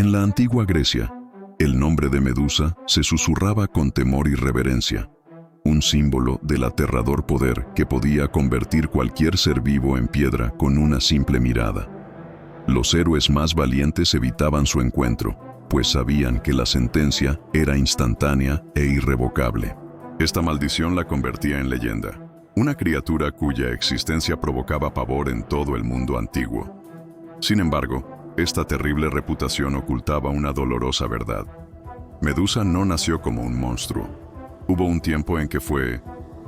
En la antigua Grecia, el nombre de Medusa se susurraba con temor y reverencia, un símbolo del aterrador poder que podía convertir cualquier ser vivo en piedra con una simple mirada. Los héroes más valientes evitaban su encuentro, pues sabían que la sentencia era instantánea e irrevocable. Esta maldición la convertía en leyenda, una criatura cuya existencia provocaba pavor en todo el mundo antiguo. Sin embargo, esta terrible reputación ocultaba una dolorosa verdad. Medusa no nació como un monstruo. Hubo un tiempo en que fue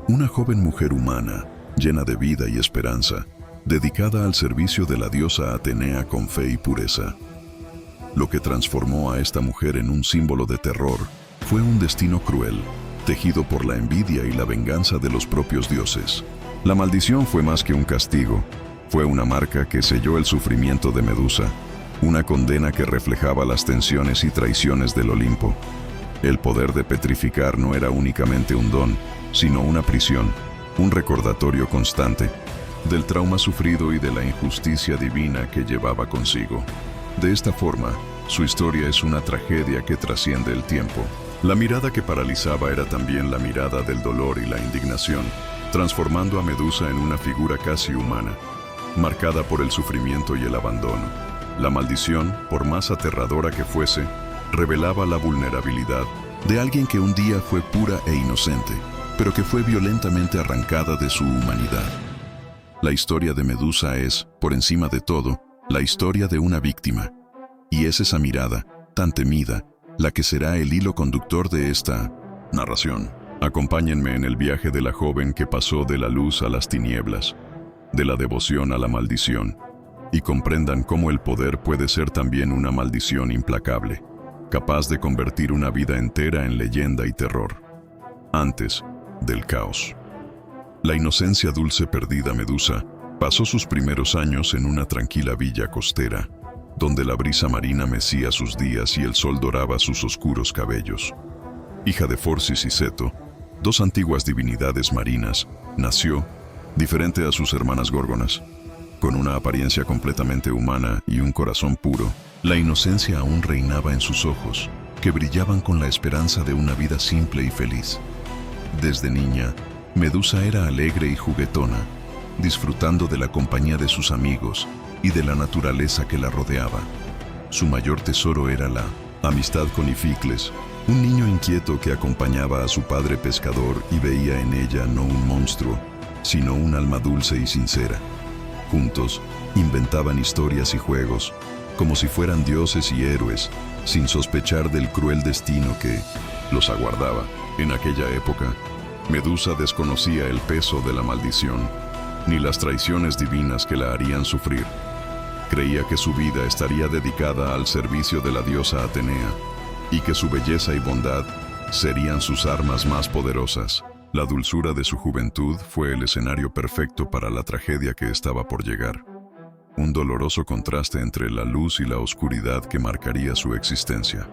una joven mujer humana, llena de vida y esperanza, dedicada al servicio de la diosa Atenea con fe y pureza. Lo que transformó a esta mujer en un símbolo de terror fue un destino cruel, tejido por la envidia y la venganza de los propios dioses. La maldición fue más que un castigo, fue una marca que selló el sufrimiento de Medusa, una condena que reflejaba las tensiones y traiciones del Olimpo. El poder de petrificar no era únicamente un don, sino una prisión, un recordatorio constante del trauma sufrido y de la injusticia divina que llevaba consigo. De esta forma, su historia es una tragedia que trasciende el tiempo. La mirada que paralizaba era también la mirada del dolor y la indignación, transformando a Medusa en una figura casi humana, marcada por el sufrimiento y el abandono. La maldición, por más aterradora que fuese, revelaba la vulnerabilidad de alguien que un día fue pura e inocente, pero que fue violentamente arrancada de su humanidad. La historia de Medusa es, por encima de todo, la historia de una víctima. Y es esa mirada, tan temida, la que será el hilo conductor de esta narración. Acompáñenme en el viaje de la joven que pasó de la luz a las tinieblas, de la devoción a la maldición, y comprendan cómo el poder puede ser también una maldición implacable, capaz de convertir una vida entera en leyenda y terror. Antes del caos. La inocencia dulce perdida Medusa pasó sus primeros años en una tranquila villa costera, donde la brisa marina mecía sus días y el sol doraba sus oscuros cabellos. Hija de Forcis y Ceto, dos antiguas divinidades marinas, nació, diferente a sus hermanas górgonas, con una apariencia completamente humana y un corazón puro. La inocencia aún reinaba en sus ojos, que brillaban con la esperanza de una vida simple y feliz. Desde niña, Medusa era alegre y juguetona, disfrutando de la compañía de sus amigos y de la naturaleza que la rodeaba. Su mayor tesoro era la amistad con Ificles, un niño inquieto que acompañaba a su padre pescador y veía en ella no un monstruo, sino un alma dulce y sincera. Juntos, inventaban historias y juegos, como si fueran dioses y héroes, sin sospechar del cruel destino que los aguardaba. En aquella época, Medusa desconocía el peso de la maldición, ni las traiciones divinas que la harían sufrir. Creía que su vida estaría dedicada al servicio de la diosa Atenea, y que su belleza y bondad serían sus armas más poderosas. La dulzura de su juventud fue el escenario perfecto para la tragedia que estaba por llegar. Un doloroso contraste entre la luz y la oscuridad que marcaría su existencia.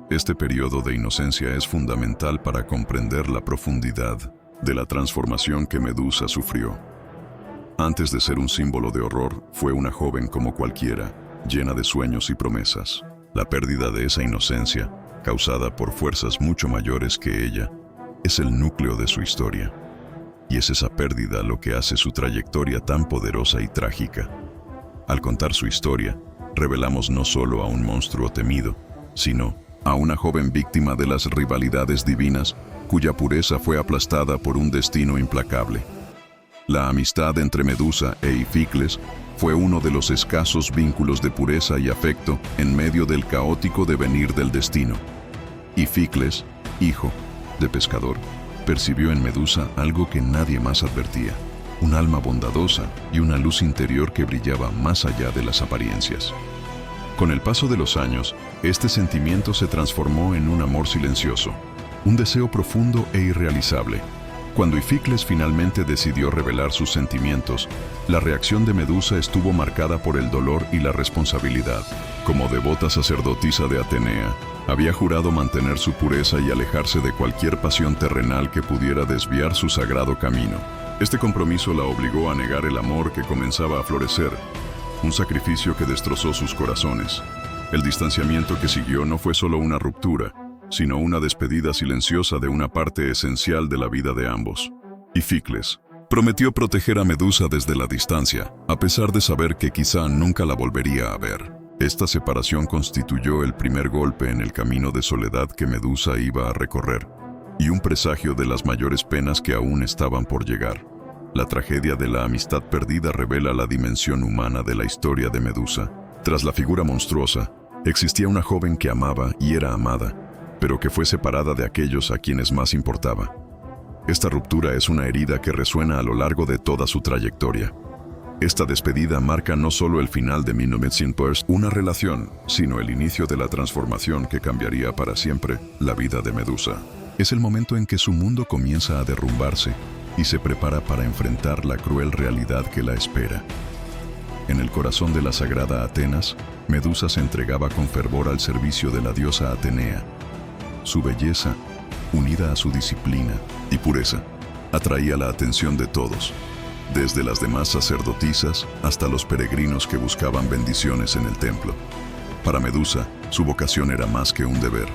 Este periodo de inocencia es fundamental para comprender la profundidad de la transformación que Medusa sufrió. Antes de ser un símbolo de horror, fue una joven como cualquiera, llena de sueños y promesas. La pérdida de esa inocencia, causada por fuerzas mucho mayores que ella, es el núcleo de su historia. Y es esa pérdida lo que hace su trayectoria tan poderosa y trágica. Al contar su historia, revelamos no solo a un monstruo temido, sino a una joven víctima de las rivalidades divinas, cuya pureza fue aplastada por un destino implacable. La amistad entre Medusa e Ificles fue uno de los escasos vínculos de pureza y afecto en medio del caótico devenir del destino. Ificles, hijo de pescador, percibió en Medusa algo que nadie más advertía, un alma bondadosa y una luz interior que brillaba más allá de las apariencias. Con el paso de los años, este sentimiento se transformó en un amor silencioso, un deseo profundo e irrealizable. Cuando Ificles finalmente decidió revelar sus sentimientos, la reacción de Medusa estuvo marcada por el dolor y la responsabilidad. Como devota sacerdotisa de Atenea, había jurado mantener su pureza y alejarse de cualquier pasión terrenal que pudiera desviar su sagrado camino. Este compromiso la obligó a negar el amor que comenzaba a florecer, un sacrificio que destrozó sus corazones. El distanciamiento que siguió no fue solo una ruptura, sino una despedida silenciosa de una parte esencial de la vida de ambos. Ificles prometió proteger a Medusa desde la distancia, a pesar de saber que quizá nunca la volvería a ver. Esta separación constituyó el primer golpe en el camino de soledad que Medusa iba a recorrer, y un presagio de las mayores penas que aún estaban por llegar. La tragedia de la amistad perdida revela la dimensión humana de la historia de Medusa. Tras la figura monstruosa, existía una joven que amaba y era amada, pero que fue separada de aquellos a quienes más importaba. Esta ruptura es una herida que resuena a lo largo de toda su trayectoria. Esta despedida marca no solo el final de 1900, una relación, sino el inicio de la transformación que cambiaría para siempre la vida de Medusa. Es el momento en que su mundo comienza a derrumbarse y se prepara para enfrentar la cruel realidad que la espera. En el corazón de la sagrada Atenas, Medusa se entregaba con fervor al servicio de la diosa Atenea. Su belleza, unida a su disciplina y pureza, atraía la atención de todos, desde las demás sacerdotisas hasta los peregrinos que buscaban bendiciones en el templo. Para Medusa, su vocación era más que un deber,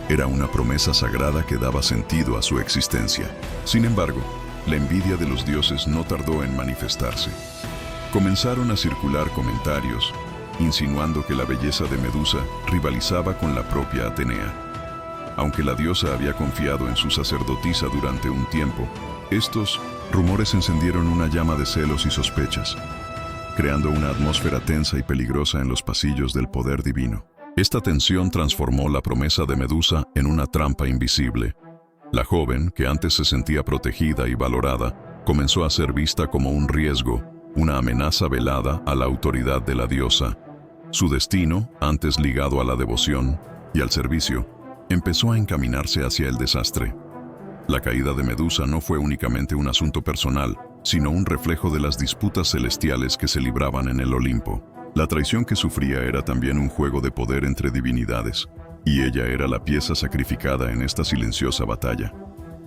era una promesa sagrada que daba sentido a su existencia. Sin embargo, la envidia de los dioses no tardó en manifestarse. Comenzaron a circular comentarios, insinuando que la belleza de Medusa rivalizaba con la propia Atenea. Aunque la diosa había confiado en su sacerdotisa durante un tiempo, estos rumores encendieron una llama de celos y sospechas, creando una atmósfera tensa y peligrosa en los pasillos del poder divino. Esta tensión transformó la promesa de Medusa en una trampa invisible. La joven, que antes se sentía protegida y valorada, comenzó a ser vista como un riesgo, una amenaza velada a la autoridad de la diosa. Su destino, antes ligado a la devoción y al servicio, empezó a encaminarse hacia el desastre. La caída de Medusa no fue únicamente un asunto personal, sino un reflejo de las disputas celestiales que se libraban en el Olimpo. La traición que sufría era también un juego de poder entre divinidades, y ella era la pieza sacrificada en esta silenciosa batalla.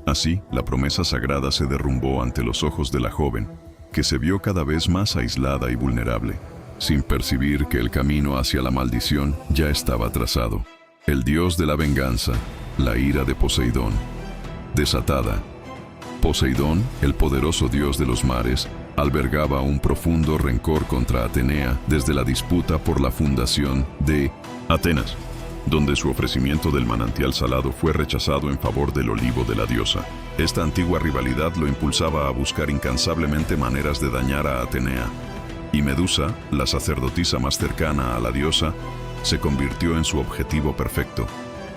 Así, la promesa sagrada se derrumbó ante los ojos de la joven, que se vio cada vez más aislada y vulnerable, sin percibir que el camino hacia la maldición ya estaba trazado. El dios de la venganza, la ira de Poseidón. Desatada, Poseidón, el poderoso dios de los mares, albergaba un profundo rencor contra Atenea desde la disputa por la fundación de Atenas, donde su ofrecimiento del manantial salado fue rechazado en favor del olivo de la diosa. Esta antigua rivalidad lo impulsaba a buscar incansablemente maneras de dañar a Atenea, y Medusa, la sacerdotisa más cercana a la diosa, se convirtió en su objetivo perfecto.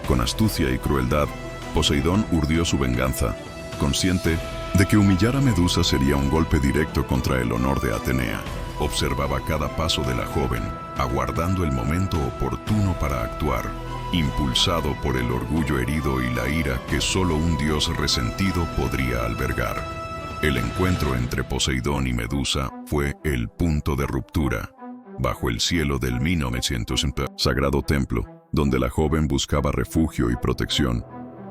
Con astucia y crueldad, Poseidón urdió su venganza, consciente de que humillar a Medusa sería un golpe directo contra el honor de Atenea. Observaba cada paso de la joven, aguardando el momento oportuno para actuar, impulsado por el orgullo herido y la ira que solo un dios resentido podría albergar. El encuentro entre Poseidón y Medusa fue el punto de ruptura. Bajo el cielo del 1900 sagrado templo, donde la joven buscaba refugio y protección,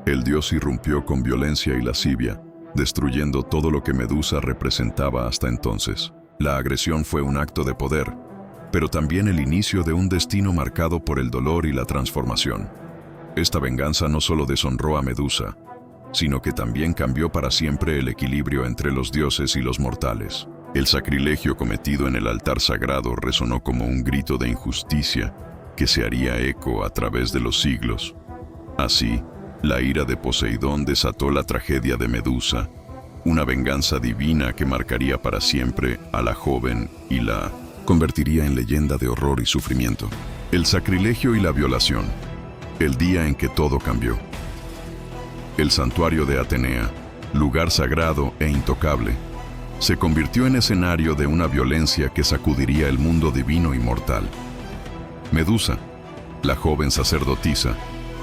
el dios irrumpió con violencia y lascivia, destruyendo todo lo que Medusa representaba hasta entonces. La agresión fue un acto de poder, pero también el inicio de un destino marcado por el dolor y la transformación. Esta venganza no solo deshonró a Medusa, sino que también cambió para siempre el equilibrio entre los dioses y los mortales. El sacrilegio cometido en el altar sagrado resonó como un grito de injusticia que se haría eco a través de los siglos. Así, la ira de Poseidón desató la tragedia de Medusa, una venganza divina que marcaría para siempre a la joven y la convertiría en leyenda de horror y sufrimiento. El sacrilegio y la violación, el día en que todo cambió. El santuario de Atenea, lugar sagrado e intocable, se convirtió en escenario de una violencia que sacudiría el mundo divino y mortal. Medusa, la joven sacerdotisa,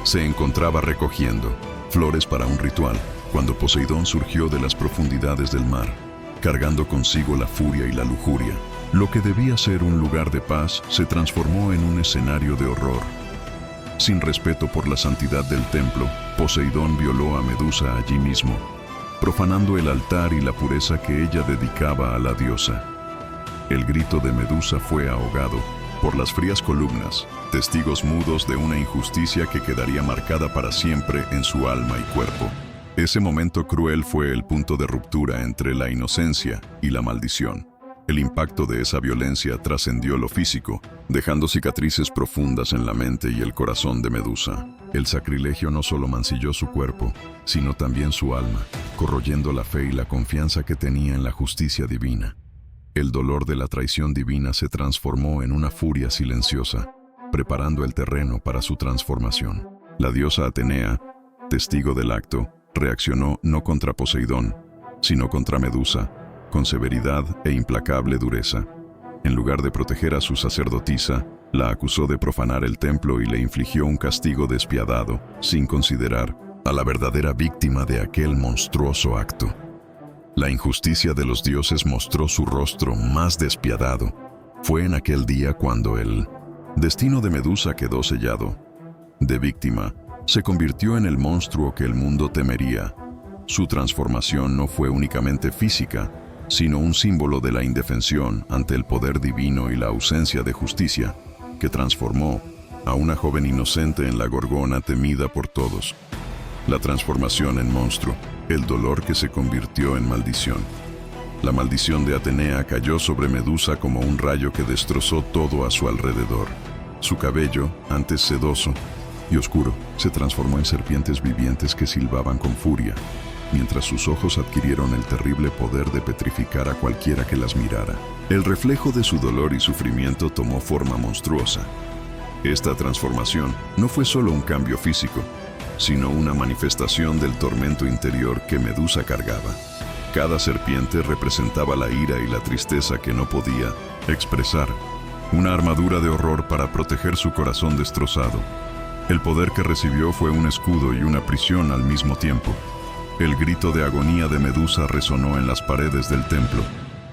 se encontraba recogiendo flores para un ritual cuando Poseidón surgió de las profundidades del mar, cargando consigo la furia y la lujuria. Lo que debía ser un lugar de paz se transformó en un escenario de horror. Sin respeto por la santidad del templo, Poseidón violó a Medusa allí mismo, profanando el altar y la pureza que ella dedicaba a la diosa. El grito de Medusa fue ahogado, por las frías columnas, testigos mudos de una injusticia que quedaría marcada para siempre en su alma y cuerpo. Ese momento cruel fue el punto de ruptura entre la inocencia y la maldición. El impacto de esa violencia trascendió lo físico, dejando cicatrices profundas en la mente y el corazón de Medusa. El sacrilegio no solo mancilló su cuerpo, sino también su alma, corroyendo la fe y la confianza que tenía en la justicia divina. El dolor de la traición divina se transformó en una furia silenciosa, preparando el terreno para su transformación. La diosa Atenea, testigo del acto, reaccionó no contra Poseidón, sino contra Medusa, con severidad e implacable dureza. En lugar de proteger a su sacerdotisa, la acusó de profanar el templo y le infligió un castigo despiadado, sin considerar a la verdadera víctima de aquel monstruoso acto. La injusticia de los dioses mostró su rostro más despiadado. Fue en aquel día cuando el destino de Medusa quedó sellado. De víctima, se convirtió en el monstruo que el mundo temería. Su transformación no fue únicamente física, sino un símbolo de la indefensión ante el poder divino y la ausencia de justicia, que transformó a una joven inocente en la Gorgona temida por todos. La transformación en monstruo, el dolor que se convirtió en maldición. La maldición de Atenea cayó sobre Medusa como un rayo que destrozó todo a su alrededor. Su cabello, antes sedoso y oscuro, se transformó en serpientes vivientes que silbaban con furia, mientras sus ojos adquirieron el terrible poder de petrificar a cualquiera que las mirara. El reflejo de su dolor y sufrimiento tomó forma monstruosa. Esta transformación no fue solo un cambio físico, sino una manifestación del tormento interior que Medusa cargaba. Cada serpiente representaba la ira y la tristeza que no podía expresar, una armadura de horror para proteger su corazón destrozado. El poder que recibió fue un escudo y una prisión al mismo tiempo. El grito de agonía de Medusa resonó en las paredes del templo,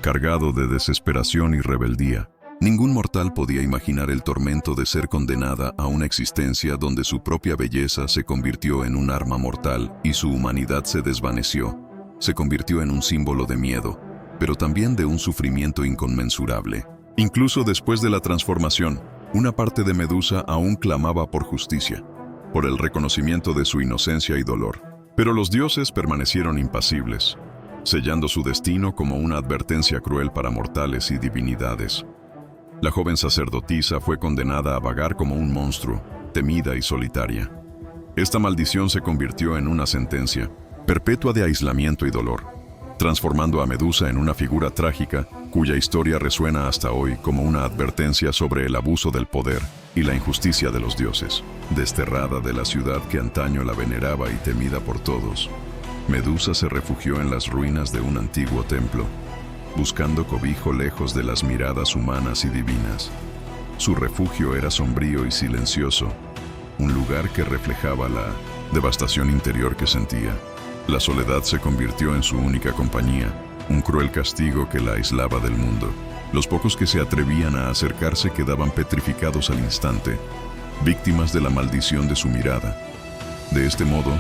cargado de desesperación y rebeldía. Ningún mortal podía imaginar el tormento de ser condenada a una existencia donde su propia belleza se convirtió en un arma mortal y su humanidad se desvaneció. Se convirtió en un símbolo de miedo, pero también de un sufrimiento inconmensurable. Incluso después de la transformación, una parte de Medusa aún clamaba por justicia, por el reconocimiento de su inocencia y dolor. Pero los dioses permanecieron impasibles, sellando su destino como una advertencia cruel para mortales y divinidades. La joven sacerdotisa fue condenada a vagar como un monstruo, temida y solitaria. Esta maldición se convirtió en una sentencia perpetua de aislamiento y dolor, transformando a Medusa en una figura trágica cuya historia resuena hasta hoy como una advertencia sobre el abuso del poder y la injusticia de los dioses. Desterrada de la ciudad que antaño la veneraba y temida por todos, Medusa se refugió en las ruinas de un antiguo templo, buscando cobijo lejos de las miradas humanas y divinas. Su refugio era sombrío y silencioso, un lugar que reflejaba la devastación interior que sentía. La soledad se convirtió en su única compañía, un cruel castigo que la aislaba del mundo. Los pocos que se atrevían a acercarse quedaban petrificados al instante, víctimas de la maldición de su mirada. De este modo,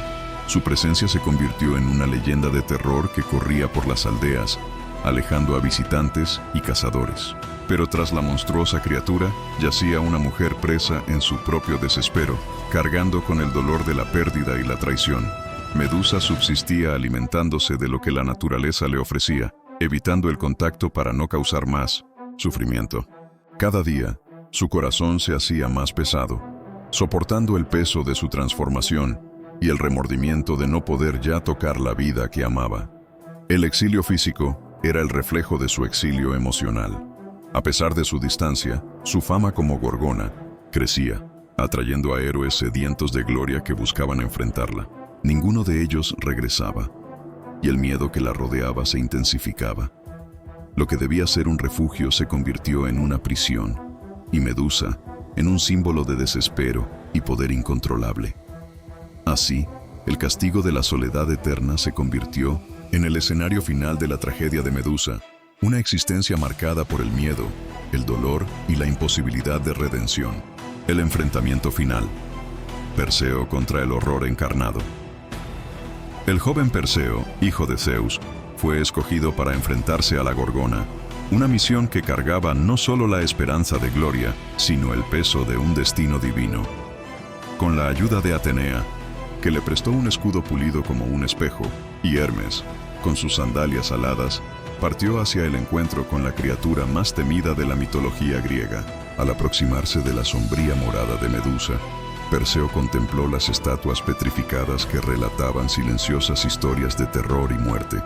su presencia se convirtió en una leyenda de terror que corría por las aldeas, alejando a visitantes y cazadores. Pero tras la monstruosa criatura, yacía una mujer presa en su propio desespero, cargando con el dolor de la pérdida y la traición. Medusa subsistía alimentándose de lo que la naturaleza le ofrecía, evitando el contacto para no causar más sufrimiento. Cada día, su corazón se hacía más pesado, soportando el peso de su transformación y el remordimiento de no poder ya tocar la vida que amaba. El exilio físico era el reflejo de su exilio emocional. A pesar de su distancia, su fama como Gorgona crecía, atrayendo a héroes sedientos de gloria que buscaban enfrentarla. Ninguno de ellos regresaba, y el miedo que la rodeaba se intensificaba. Lo que debía ser un refugio se convirtió en una prisión, y Medusa en un símbolo de desespero y poder incontrolable. Así, el castigo de la soledad eterna se convirtió en el escenario final de la tragedia de Medusa, una existencia marcada por el miedo, el dolor y la imposibilidad de redención. El enfrentamiento final. Perseo contra el horror encarnado. El joven Perseo, hijo de Zeus, fue escogido para enfrentarse a la Gorgona, Una misión que cargaba no solo la esperanza de gloria, sino el peso de un destino divino. Con la ayuda de Atenea, que le prestó un escudo pulido como un espejo, y Hermes, con sus sandalias aladas, partió hacia el encuentro con la criatura más temida de la mitología griega. Al aproximarse de la sombría morada de Medusa, Perseo contempló las estatuas petrificadas que relataban silenciosas historias de terror y muerte.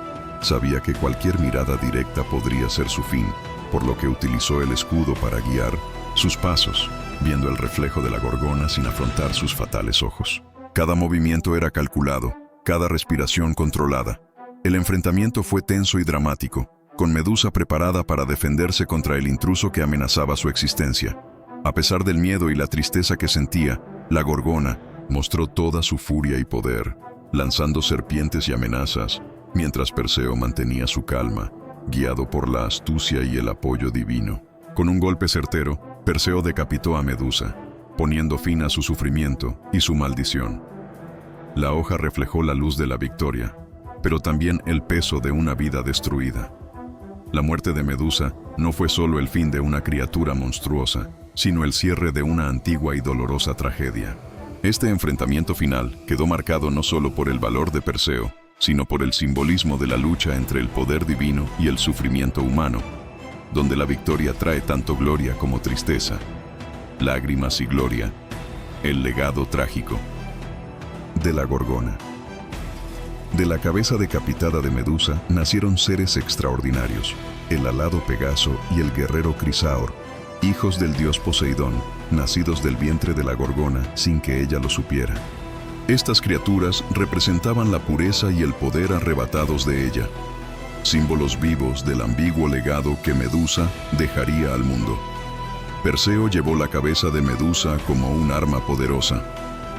Sabía que cualquier mirada directa podría ser su fin, por lo que utilizó el escudo para guiar sus pasos, viendo el reflejo de la gorgona sin afrontar sus fatales ojos. Cada movimiento era calculado, cada respiración controlada. El enfrentamiento fue tenso y dramático, con Medusa preparada para defenderse contra el intruso que amenazaba su existencia. A pesar del miedo y la tristeza que sentía, la gorgona mostró toda su furia y poder, lanzando serpientes y amenazas, mientras Perseo mantenía su calma, guiado por la astucia y el apoyo divino. Con un golpe certero, Perseo decapitó a Medusa, poniendo fin a su sufrimiento y su maldición. La hoja reflejó la luz de la victoria, pero también el peso de una vida destruida. La muerte de Medusa no fue solo el fin de una criatura monstruosa, sino el cierre de una antigua y dolorosa tragedia. Este enfrentamiento final quedó marcado no solo por el valor de Perseo, sino por el simbolismo de la lucha entre el poder divino y el sufrimiento humano, donde la victoria trae tanto gloria como tristeza, lágrimas y gloria, el legado trágico de la gorgona. De la cabeza decapitada de Medusa nacieron seres extraordinarios, el alado Pegaso y el guerrero Crisaor, hijos del dios Poseidón, nacidos del vientre de la gorgona sin que ella lo supiera. Estas criaturas representaban la pureza y el poder arrebatados de ella, símbolos vivos del ambiguo legado que Medusa dejaría al mundo. Perseo llevó la cabeza de Medusa como un arma poderosa,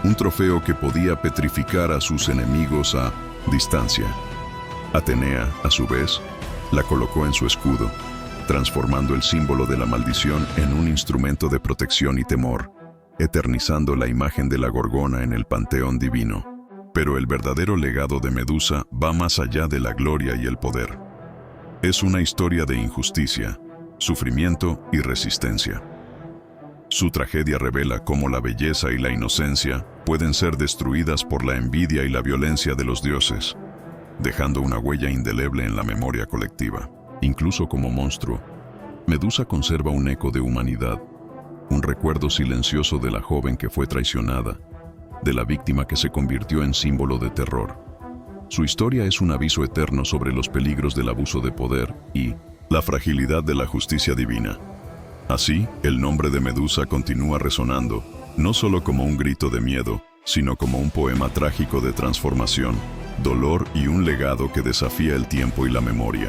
un trofeo que podía petrificar a sus enemigos a distancia. Atenea, a su vez, la colocó en su escudo, transformando el símbolo de la maldición en un instrumento de protección y temor, eternizando la imagen de la gorgona en el panteón divino. Pero el verdadero legado de Medusa va más allá de la gloria y el poder. Es una historia de injusticia, sufrimiento y resistencia. Su tragedia revela cómo la belleza y la inocencia pueden ser destruidas por la envidia y la violencia de los dioses, dejando una huella indeleble en la memoria colectiva. Incluso como monstruo, Medusa conserva un eco de humanidad, un recuerdo silencioso de la joven que fue traicionada, de la víctima que se convirtió en símbolo de terror. Su historia es un aviso eterno sobre los peligros del abuso de poder y la fragilidad de la justicia divina. Así, el nombre de Medusa continúa resonando, no solo como un grito de miedo, sino como un poema trágico de transformación, dolor y un legado que desafía el tiempo y la memoria.